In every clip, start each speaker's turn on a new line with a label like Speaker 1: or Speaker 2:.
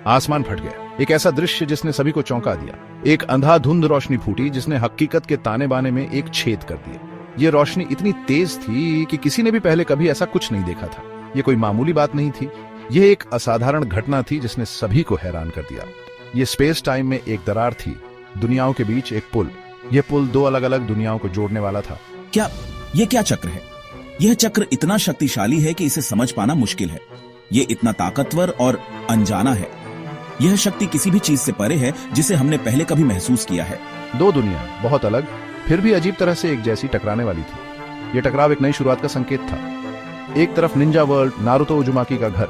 Speaker 1: आसमान फट गया। एक ऐसा दृश्य जिसने सभी को चौंका दिया। एक अंधाधुंध रोशनी फूटी जिसने हकीकत के ताने बाने में एक छेद कर दिया। ये रोशनी इतनी तेज थी कि किसी ने भी पहले कभी ऐसा कुछ नहीं देखा था। ये कोई मामूली बात नहीं थी, यह एक असाधारण घटना थी जिसने सभी को हैरान कर दिया। ये स्पेस टाइम में एक दरार थी, दुनियाओं के बीच एक पुल। यह पुल दो अलग अलग दुनियाओं को जोड़ने वाला था।
Speaker 2: क्या चक्र है? यह चक्र इतना शक्तिशाली है कि इसे समझ पाना मुश्किल है। यह इतना ताकतवर और अनजाना है। यह शक्ति किसी भी चीज से परे है जिसे हमने पहले कभी महसूस किया है।
Speaker 1: दो दुनिया बहुत अलग, फिर भी अजीब तरह से एक जैसी टकराने वाली थी। यह टकराव एक नई शुरुआत का संकेत था। एक तरफ निंजा वर्ल्ड, नारुतो उजुमाकी का घर।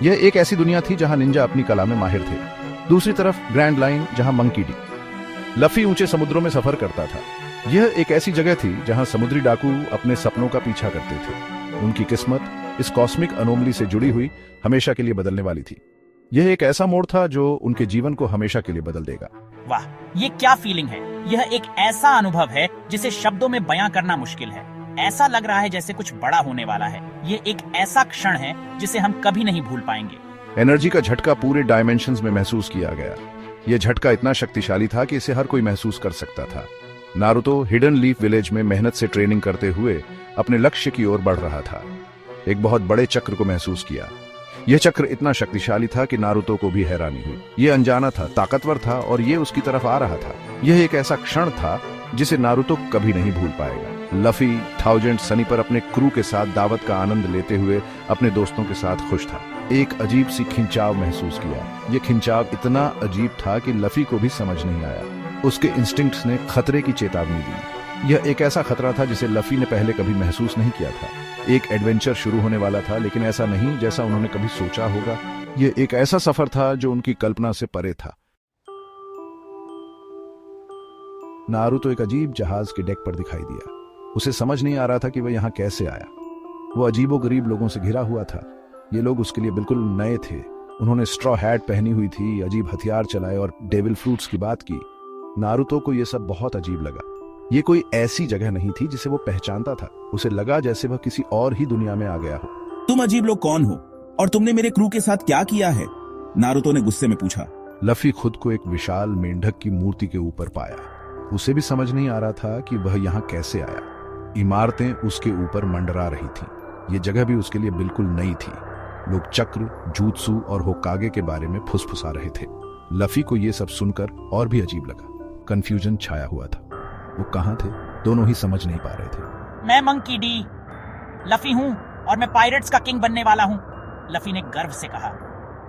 Speaker 1: यह एक ऐसी दुनिया थी जहां निंजा अपनी कला में माहिर थे। दूसरी तरफ ग्रैंड लाइन, जहां मंकी डी, लफी ऊंचे समुद्रों में सफर करता था। यह एक ऐसी जगह थी जहां समुद्री डाकू अपने सपनों का पीछा करते थे। उनकी किस्मत इस कॉस्मिक अनोमली से जुड़ी हुई, हमेशा के लिए बदलने वाली थी। यह एक ऐसा मोड़ था जो उनके जीवन को हमेशा के लिए बदल देगा।
Speaker 3: वाह, ये क्या फीलिंग है। यह एक ऐसा अनुभव है जिसे शब्दों में बयां करना मुश्किल है। ऐसा लग रहा है जैसे कुछ बड़ा होने वाला है। ये एक ऐसा क्षण है जिसे हम कभी नहीं भूल पाएंगे।
Speaker 1: एनर्जी का झटका पूरे डायमेंशंस में महसूस किया गया। यह झटका इतना शक्तिशाली था कि इसे हर कोई महसूस कर सकता था। नारुतो हिडन लीफ विलेज में मेहनत से ट्रेनिंग करते हुए अपने लक्ष्य की ओर बढ़ रहा था। एक बहुत बड़े चक्र को महसूस किया। यह चक्र इतना शक्तिशाली था कि नारुतो को भी हैरानी हुई। यह अनजाना था, ताकतवर था और यह उसकी तरफ आ रहा था। यह एक ऐसा क्षण था जिसे नारुतो कभी नहीं भूल पाएगा। लफी थाउजेंड सनी पर अपने क्रू के साथ दावत का आनंद लेते हुए अपने दोस्तों के साथ खुश था। एक अजीब सी खिंचाव महसूस किया। यह खिंचाव इतना अजीब था कि लफी को भी समझ नहीं आया। उसके इंस्टिंक्ट्स ने खतरे की चेतावनी दी। यह एक ऐसा खतरा था जिसे लफी ने पहले कभी महसूस नहीं किया था। एक एडवेंचर शुरू होने वाला था, लेकिन ऐसा नहीं जैसा उन्होंने कभी सोचा होगा। यह एक ऐसा सफर था जो उनकी कल्पना से परे था। नारुतो एक अजीब जहाज के डेक पर दिखाई दिया। उसे समझ नहीं आ रहा था कि वह यहां कैसे आया। वो अजीबोगरीब लोगों से घिरा हुआ था। ये लोग उसके लिए बिल्कुल नए थे। उन्होंने स्ट्रॉ हैट पहनी हुई थी, अजीब हथियार चलाए और डेविल फ्रूट्स की बात की। नारुतो को यह सब बहुत अजीब लगा। ये कोई ऐसी जगह नहीं थी जिसे वो पहचानता था। उसे लगा जैसे वह किसी और ही दुनिया में आ गया हो।
Speaker 2: तुम अजीब लोग कौन हो और तुमने मेरे क्रू के साथ क्या किया है? नारुतो ने गुस्से में पूछा।
Speaker 1: लफी खुद को एक विशाल मेंढक की मूर्ति के ऊपर पाया। उसे भी समझ नहीं आ रहा था कि वह यहाँ कैसे आया। इमारतें उसके ऊपर मंडरा रही थी। ये जगह भी उसके लिए बिल्कुल नई थी। लोग चक्र, जूत्सु और होकागे के बारे में फुसफुसा रहे थे। लफी को यह सब सुनकर और भी अजीब लगा। कंफ्यूजन छाया हुआ था। वो कहां थे, दोनों ही समझ नहीं पा रहे थे।
Speaker 3: मैं मंकी डी, लफी हूँ और मैं पायरेट्स का किंग बनने वाला हूँ, लफी ने गर्व से कहा।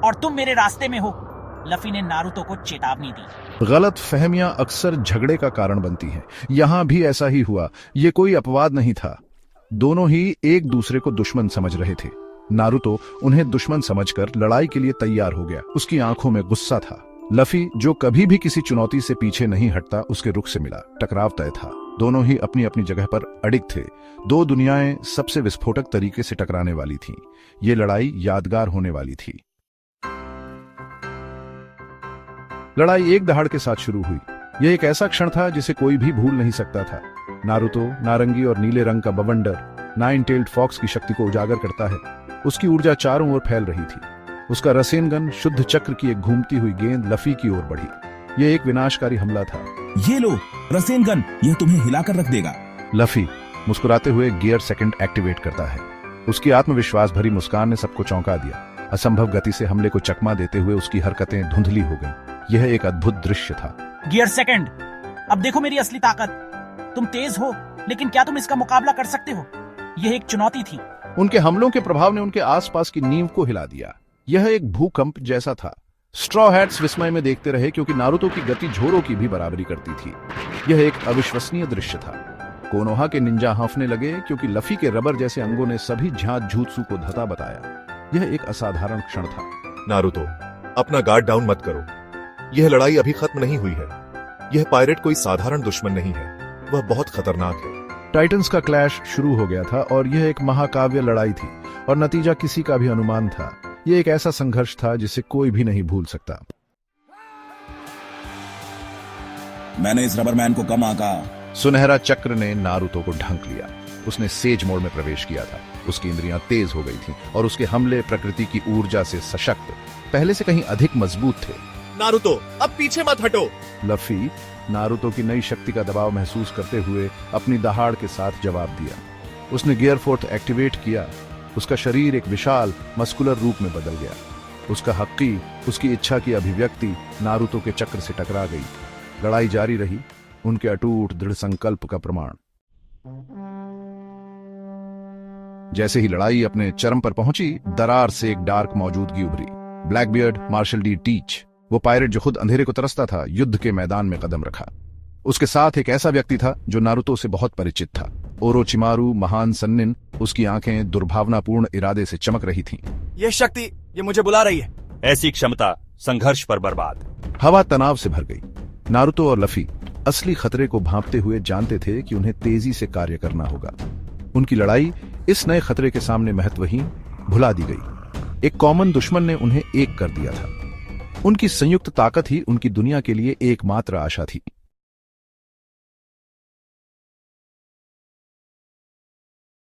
Speaker 3: और तुम मेरे रास्ते में हो, लफी ने नारुतो को चेतावनी दी।
Speaker 1: गलत फहमियां अक्सर झगड़े का कारण बनती हैं। यहां भी ऐसा ही हुआ। ये कोई अपवाद नहीं था। दोनों ही एक दूसरे को दुश्मन समझ रहे थे। नारुतो उन्हें दुश्मन समझकर लड़ाई के लिए तैयार हो गया। उसकी आंखों में गुस्सा था। लफी, जो कभी भी किसी चुनौती से पीछे नहीं हटता, उसके रुख से मिला। टकराव तय था। दोनों ही अपनी अपनी जगह पर अडिग थे। दो दुनियाएं सबसे विस्फोटक तरीके से टकराने वाली थीं। ये लड़ाई यादगार होने वाली थी। लड़ाई एक दहाड़ के साथ शुरू हुई। यह एक ऐसा क्षण था जिसे कोई भी भूल नहीं सकता था। नारुतो नारंगी और नीले रंग का बवंडर नाइन टेल्ड फॉक्स की शक्ति को उजागर करता है। उसकी ऊर्जा चारों ओर फैल रही थी। उसका रसेनगन शुद्ध चक्र की एक घूमती हुई गेंद लफी की ओर बढ़ी। यह एक विनाशकारी हमला था।
Speaker 2: ये लो रसेनगन, यह तुम्हें हिलाकर रख देगा।
Speaker 1: लफी मुस्कुराते हुए गियर सेकंड एक्टिवेट करता है। उसकी आत्मविश्वास भरी मुस्कान ने सबको चौंका दिया। असंभव गति से हमले को चकमा देते हुए उसकी हरकतें धुंधली हो गईं। यह एक अद्भुत दृश्य था।
Speaker 3: गियर सेकंड, अब देखो मेरी असली ताकत। तुम तेज हो, लेकिन क्या तुम इसका मुकाबला कर सकते हो? यह एक चुनौती थी।
Speaker 1: उनके हमलों के प्रभाव ने उनके आसपास की नींव को हिला दिया। यह एक भूकंप जैसा था। स्ट्रॉ हैट्स विस्मय में देखते रहे, क्योंकि नारुतो की गति झोरो की भी बराबरी करती थी। यह एक अविश्वसनीय दृश्य था। कोनोहा के निंजा हाँफने लगे, क्योंकि लफी के रबर जैसे अंगों ने सभी झांझ जूत्सु को धता बताया। यह एक असाधारण क्षण था।
Speaker 4: नारुतो, अपना गार्ड डाउन मत करो। यह लड़ाई अभी खत्म नहीं हुई है। यह पायरेट कोई साधारण दुश्मन नहीं है, वह बहुत खतरनाक है।
Speaker 1: टाइटन्स का क्लैश शुरू हो गया था और यह एक महाकाव्य लड़ाई थी और नतीजा किसी का भी अनुमान था। यह एक ऐसा संघर्ष था जिसे कोई भी नहीं भूल सकता।
Speaker 2: मैंने इस रबरमैन को कम आंका।
Speaker 1: सुनहरा चक्र ने नारुतो को ढंक लिया। उसने सेज मोड में प्रवेश किया था। उसकी इंद्रियां तेज हो गई थीं और उसके हमले प्रकृति की ऊर्जा से सशक्त, पहले से कहीं अधिक मजबूत थे।
Speaker 4: नारुतो, अब पीछे मत हटो।
Speaker 1: लफी नारुतो की नई शक्ति का दबाव महसूस करते हुए अपनी दहाड़ के साथ जवाब दिया। उसने गियर फोर्थ एक्टिवेट किया। उसका शरीर एक विशाल मस्कुलर रूप में बदल गया। उसका हक्की, उसकी इच्छा की अभिव्यक्ति नारुतो के चक्र से टकरा गई। लड़ाई जारी रही, उनके अटूट दृढ़ संकल्प का प्रमाण। जैसे ही लड़ाई अपने चरम पर पहुंची, दरार से एक डार्क मौजूदगी उभरी। ब्लैकबियर्ड मार्शल डी टीच, वो पायरेट जो खुद अंधेरे को तरसता था, युद्ध के मैदान में कदम रखा। उसके साथ एक ऐसा व्यक्ति था जो नारुतो से बहुत परिचित था, ओरोचिमारू महान सन्निन। उसकी आंखें दुर्भावनापूर्ण इरादे से चमक रही थीं।
Speaker 5: यह शक्ति, ये मुझे बुला रही है।
Speaker 6: ऐसी क्षमता संघर्ष पर बर्बाद।
Speaker 1: हवा तनाव से भर गई। नारुतो और लफी असली खतरे को भांपते हुए जानते थे कि उन्हें तेजी से कार्य करना होगा। उनकी लड़ाई इस नए खतरे के सामने महत्वहीन भुला दी गई। एक कॉमन दुश्मन ने उन्हें एक कर दिया था। उनकी संयुक्त ताकत ही उनकी दुनिया के लिए एकमात्र आशा थी।